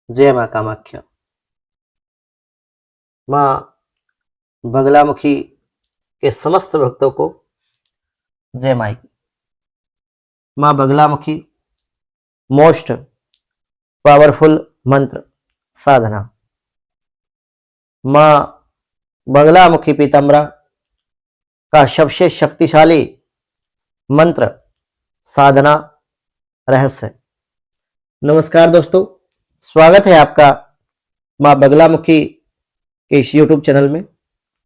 जय माँ कामाख्या। माँ बगलामुखी के समस्त भक्तों को जय माई की। माँ बगलामुखी मोस्ट पावरफुल मंत्र साधना। माँ बगलामुखी पीताम्बरा का सबसे शक्तिशाली मंत्र साधना रहस्य। नमस्कार दोस्तों, स्वागत है आपका माँ बगलामुखी के इस YouTube चैनल में।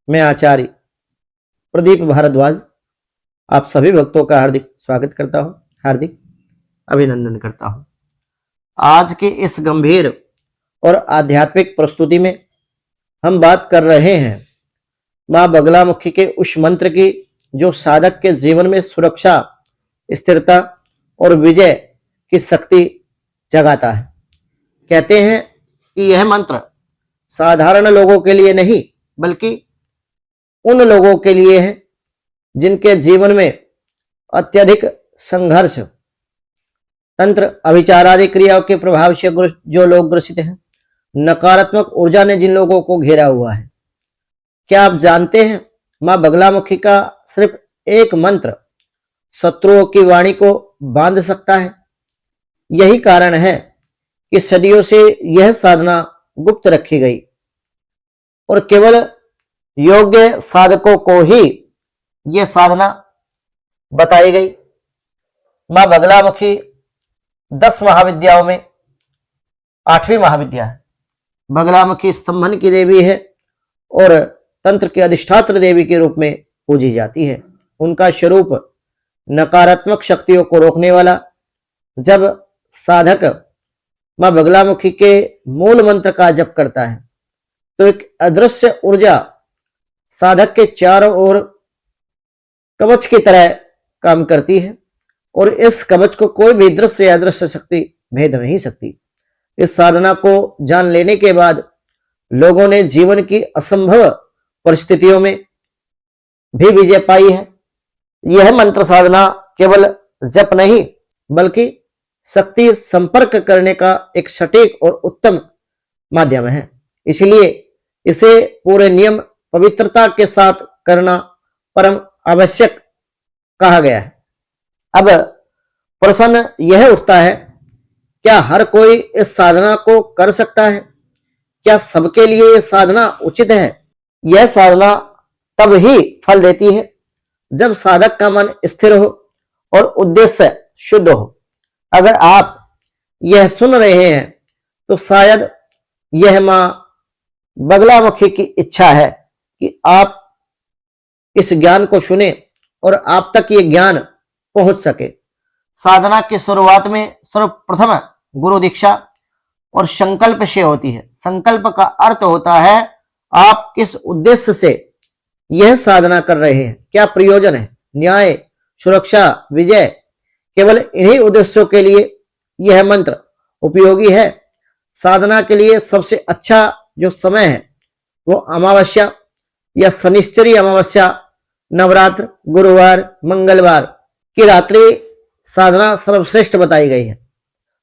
मैं आचार्य प्रदीप भारद्वाज आप सभी भक्तों का हार्दिक स्वागत करता हूं, हार्दिक अभिनंदन करता हूं। आज के इस गंभीर और आध्यात्मिक प्रस्तुति में हम बात कर रहे हैं माँ बगलामुखी के उस मंत्र की जो साधक के जीवन में सुरक्षा, स्थिरता और विजय की शक्ति जगाता है। कहते हैं कि यह मंत्र साधारण लोगों के लिए नहीं बल्कि उन लोगों के लिए है जिनके जीवन में अत्यधिक संघर्ष, तंत्र, अभिचार आदि क्रियाओं के प्रभाव से जो लोग ग्रसित हैं, नकारात्मक ऊर्जा ने जिन लोगों को घेरा हुआ है। क्या आप जानते हैं मां बगलामुखी का सिर्फ एक मंत्र शत्रुओं की वाणी को बांध सकता है। यही कारण है कि सदियों से यह साधना गुप्त रखी गई और केवल योग्य साधकों को ही यह साधना बताई गई। मां बगलामुखी 10 महाविद्याओं में 8वीं महाविद्या है। बगलामुखी स्तंभन की देवी है और तंत्र की अधिष्ठात्र देवी के रूप में पूजी जाती है। उनका स्वरूप नकारात्मक शक्तियों को रोकने वाला। जब साधक मां बगलामुखी के मूल मंत्र का जप करता है तो एक अदृश्य ऊर्जा साधक के चारों ओर कवच की तरह काम करती है और इस कवच को कोई भी दृश्य या अदृश्य शक्ति भेद नहीं सकती। इस साधना को जान लेने के बाद लोगों ने जीवन की असंभव परिस्थितियों में भी विजय पाई है। यह मंत्र साधना केवल जप नहीं बल्कि शक्ति संपर्क करने का एक सटीक और उत्तम माध्यम है। इसलिए इसे पूरे नियम पवित्रता के साथ करना परम आवश्यक कहा गया है। अब प्रश्न यह उठता है, क्या हर कोई इस साधना को कर सकता है? क्या सबके लिए यह साधना उचित है? यह साधना तब ही फल देती है जब साधक का मन स्थिर हो और उद्देश्य शुद्ध हो। अगर आप यह सुन रहे हैं तो शायद यह मां बगलामुखी की इच्छा है कि आप इस ज्ञान को सुने और आप तक ये ज्ञान पहुंच सके। साधना की शुरुआत में सर्वप्रथम गुरु दीक्षा और संकल्प से होती है। संकल्प का अर्थ होता है आप किस उद्देश्य से यह साधना कर रहे हैं, क्या प्रयोजन है, न्याय, सुरक्षा, विजय। केवल इन्हीं उद्देश्यों के लिए यह मंत्र उपयोगी है। साधना के लिए सबसे अच्छा जो समय है वो अमावस्या या शनिश्चरी अमावस्या, नवरात्र, गुरुवार, मंगलवार की रात्रि साधना सर्वश्रेष्ठ बताई गई है।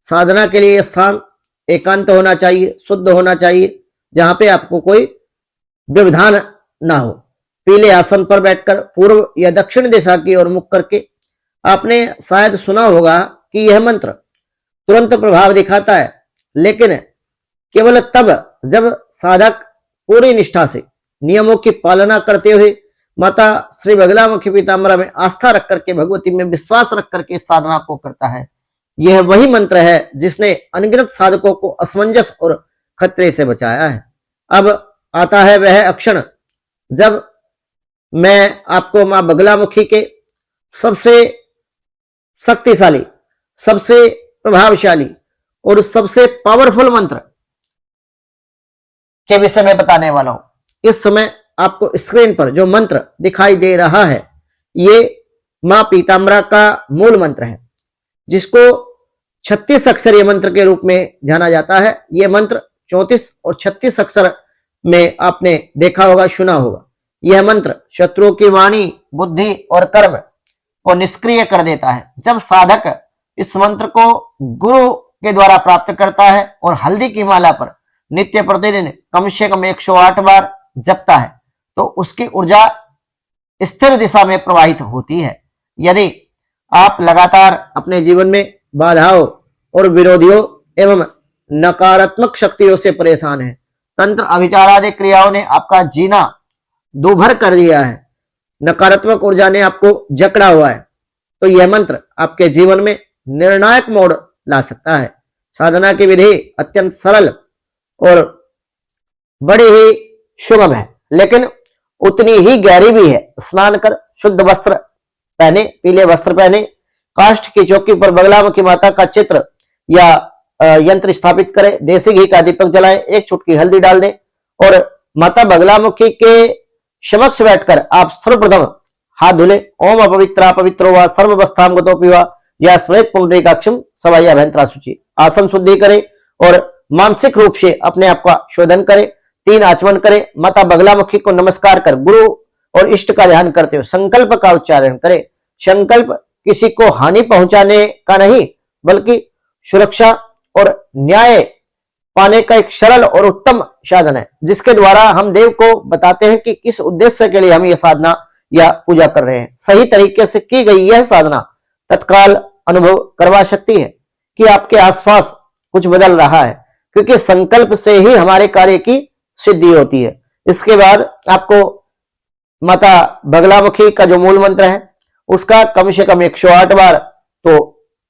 साधना के लिए स्थान एकांत होना चाहिए, शुद्ध होना चाहिए, जहां पे आपको कोई व्यवधान ना हो। पीले आसन पर बैठकर पूर्व या दक्षिण दिशा की ओर मुख करके। आपने शायद सुना होगा कि यह मंत्र तुरंत प्रभाव दिखाता है, लेकिन केवल तब जब साधक पूरी निष्ठा से नियमों की पालना करते हुए माता श्री बगलामुखी पीताम्बरा में आस्था रख करके, भगवती में विश्वास रख करके साधना को करता है। यह वही मंत्र है जिसने अनगिनत साधकों को असमंजस और खतरे से बचाया है। अब आता है वह अक्षण जब मैं आपको मां बगलामुखी के सबसे शक्तिशाली, सबसे प्रभावशाली और सबसे पावरफुल मंत्र के विषय में बताने वाला हूं। इस समय आपको स्क्रीन पर जो मंत्र दिखाई दे रहा है ये मां पीताम्बरा का मूल मंत्र है, जिसको 36 अक्षरीय मंत्र के रूप में जाना जाता है। यह मंत्र 34 और 36 अक्षर में आपने देखा होगा, सुना होगा। यह मंत्र शत्रुओं की वाणी, बुद्धि और कर्म को निष्क्रिय कर देता है। जब साधक इस मंत्र को गुरु के द्वारा प्राप्त करता है और हल्दी की माला पर नित्य प्रतिदिन कम से कम 108 बार जपता है तो उसकी ऊर्जा स्थिर दिशा में प्रवाहित होती है। यदि आप लगातार अपने जीवन में बाधाओं और विरोधियों एवं नकारात्मक शक्तियों से परेशान हैं, तंत्र अभिचार आदि क्रियाओं ने आपका जीना दूभर कर दिया है, नकारात्मक ऊर्जा ने आपको जकड़ा हुआ है, तो यह मंत्र आपके जीवन में निर्णायक मोड़ ला सकता है। साधना की विधि अत्यंत सरल और बड़ी ही सुगम है, लेकिन उतनी ही गहरी भी है। स्नान कर शुद्ध वस्त्र पहने, पीले वस्त्र पहने, काष्ठ की चौकी पर बगलामुखी माता का चित्र या यंत्र स्थापित करें, देसी घी का दीपक जलाएं, एक चुटकी हल्दी डाल दें और माता बगलामुखी के समक्ष बैठकर आप सर्वप्रथम हाथ धुले। ओम अपवित्रा पवित्रो व सर्ववस्थाम गतोपि वा या श्वेत पुंडरीकाक्षम सवाई अभ्यंतरा शुचि। आसन शुद्धि करें और मानसिक रूप से अपने आप का शोधन करें। 3 आचमन करें। माता बगलामुखी को नमस्कार कर गुरु और इष्ट का ध्यान करते हुए संकल्प का उच्चारण करें। संकल्प किसी को हानि पहुंचाने का नहीं, बल्कि सुरक्षा और न्याय पाने का एक सरल और उत्तम साधन है, जिसके द्वारा हम देव को बताते हैं कि किस उद्देश्य के लिए हम ये साधना या पूजा कर रहे हैं। सही तरीके से की गई यह साधना तत्काल अनुभव करवा सकती है कि आपके आसपास कुछ बदल रहा है, क्योंकि संकल्प से ही हमारे कार्य की सिद्धि होती है। इसके बाद आपको माता बगलामुखी का जो मूल मंत्र है उसका कम से कम 108 बार तो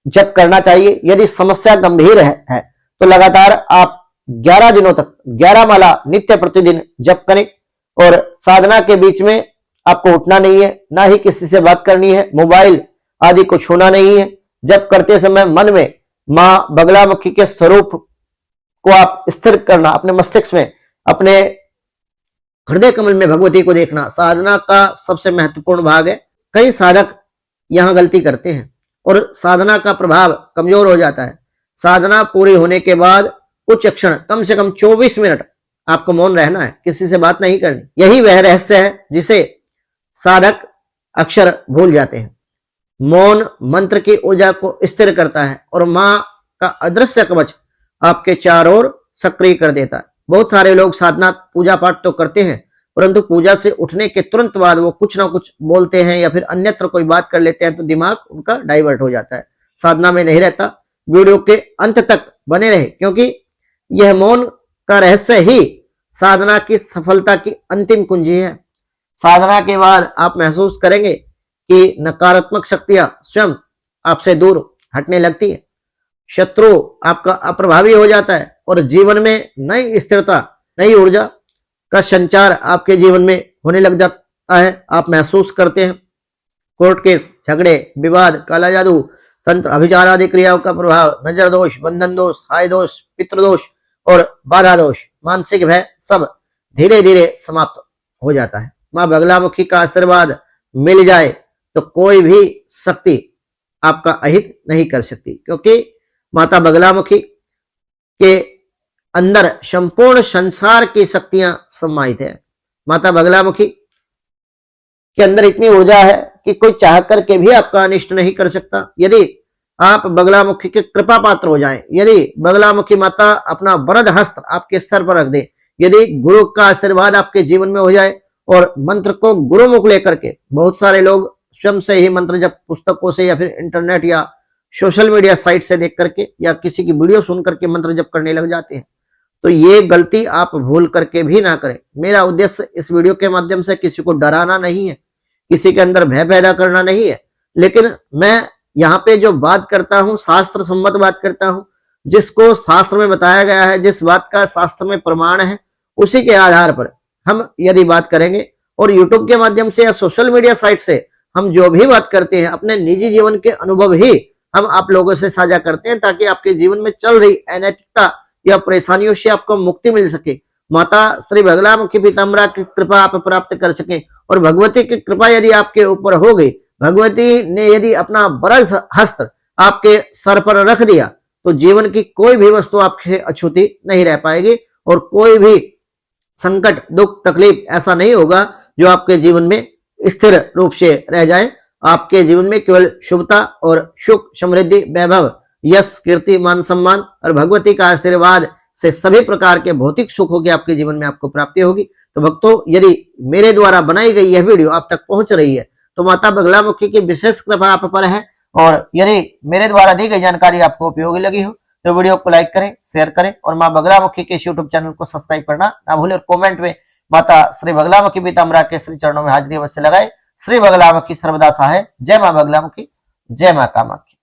जप करना चाहिए। यदि समस्या गंभीर है तो लगातार आप 11 दिनों तक 11 माला नित्य प्रतिदिन जप करें और साधना के बीच में आपको उठना नहीं है, ना ही किसी से बात करनी है, मोबाइल आदि को छूना नहीं है। जप करते समय मन में मां बगलामुखी के स्वरूप को आप स्थिर करना, अपने मस्तिष्क में, अपने हृदय कमल में भगवती को देखना साधना का सबसे महत्वपूर्ण भाग है। कई साधक यहां गलती करते हैं और साधना का प्रभाव कमजोर हो जाता है। साधना पूरी होने के बाद कुछ क्षण, कम से कम 24 मिनट आपको मौन रहना है, किसी से बात नहीं करनी। यही वह रहस्य है जिसे साधक अक्सर भूल जाते हैं। मौन मंत्र की ऊर्जा को स्थिर करता है और मां का अदृश्य कवच आपके चारों ओर सक्रिय कर देता है। बहुत सारे लोग साधना पूजा पाठ तो करते हैं, परंतु पूजा से उठने के तुरंत बाद वो कुछ ना कुछ बोलते हैं या फिर अन्यत्र कोई बात कर लेते हैं, तो दिमाग उनका डाइवर्ट हो जाता है, साधना में नहीं रहता। वीडियो के अंत तक बने रहे, क्योंकि यह मौन का रहस्य ही साधना की सफलता की अंतिम कुंजी है। साधना के बाद आप महसूस करेंगे कि नकारात्मक शक्तियां स्वयं आपसे दूर हटने लगती है, शत्रु आपका अप्रभावी हो जाता है और जीवन में नई स्थिरता, नई ऊर्जा का संचार आपके जीवन में होने लग जाता है। आप महसूस करते हैं कोर्ट केस, झगड़े, विवाद, काला जादू, तंत्र अभिचार आदि क्रियाओं का प्रभाव, नजर दोष, बंधन दोष, हाय दोष, पितृदोष और बाधा दोष, मानसिक भय सब धीरे धीरे समाप्त हो जाता है। मां बगलामुखी का आशीर्वाद मिल जाए तो कोई भी शक्ति आपका अहित नहीं कर सकती, क्योंकि माता बगलामुखी के अंदर संपूर्ण संसार की शक्तियां समाहित है। माता बगलामुखी के अंदर इतनी ऊर्जा है कि कोई चाह करके भी आपका अनिष्ट नहीं कर सकता। यदि आप बगलामुखी के कृपा पात्र हो जाएं, यदि बगलामुखी माता अपना वरद हस्त आपके स्तर पर रख दे, यदि गुरु का आशीर्वाद आपके जीवन में हो जाए और मंत्र को गुरुमुख लेकर के, बहुत सारे लोग स्वयं से ही मंत्र जब पुस्तकों से या फिर इंटरनेट या सोशल मीडिया साइट से देख करके या किसी की वीडियो सुन करके मंत्र जप करने लग जाते हैं, तो ये गलती आप भूल करके भी ना करें। मेरा उद्देश्य इस वीडियो के माध्यम से किसी को डराना नहीं है, किसी के अंदर भय पैदा करना नहीं है, लेकिन मैं यहाँ पे जो बात करता हूँ शास्त्र सम्मत बात करता हूँ, जिसको शास्त्र में बताया गया है, जिस बात का शास्त्र में प्रमाण है, उसी के आधार पर हम यदि बात करेंगे और यूट्यूब के माध्यम से या सोशल मीडिया साइट से हम जो भी बात करते हैं अपने निजी जीवन के अनुभव ही हम आप लोगों से साझा करते हैं, ताकि आपके जीवन में चल रही अनैतिकता या परेशानियों से आपको मुक्ति मिल सके, माता श्री बगलामुखी पीताम्बरा की कृपा आप प्राप्त कर सके और भगवती की कृपा यदि आपके ऊपर हो गई, भगवती ने यदि अपना वरद हस्त आपके सर पर रख दिया, तो जीवन की कोई भी वस्तु आपसे अछूती नहीं रह पाएगी और कोई भी संकट, दुख, तकलीफ ऐसा नहीं होगा जो आपके जीवन में स्थिर रूप से रह जाए। आपके जीवन में केवल शुभता और सुख, समृद्धि, वैभव यश, कीर्ति, मान सम्मान और भगवती का आशीर्वाद से सभी प्रकार के भौतिक सुखों की आपके जीवन में आपको प्राप्ति होगी। तो भक्तों, यदि मेरे द्वारा बनाई गई यह वीडियो आप तक पहुंच रही है तो माता बगलामुखी की विशेष कृपा आप पर है। और यदि मेरे द्वारा दी गई जानकारी आपको उपयोगी लगी हो तो वीडियो को लाइक करें, शेयर करें और मां बगलामुखी के यूट्यूब चैनल को सब्सक्राइब करना ना भूलें। और कमेंट में माता श्री बगलामुखी पीताम्बरा के श्री चरणों में हाजिरी अवश्य लगाए। श्री बगलामुखी सर्वदा सहाय। जय मां बगलामुखी, जय मां कामाख्या।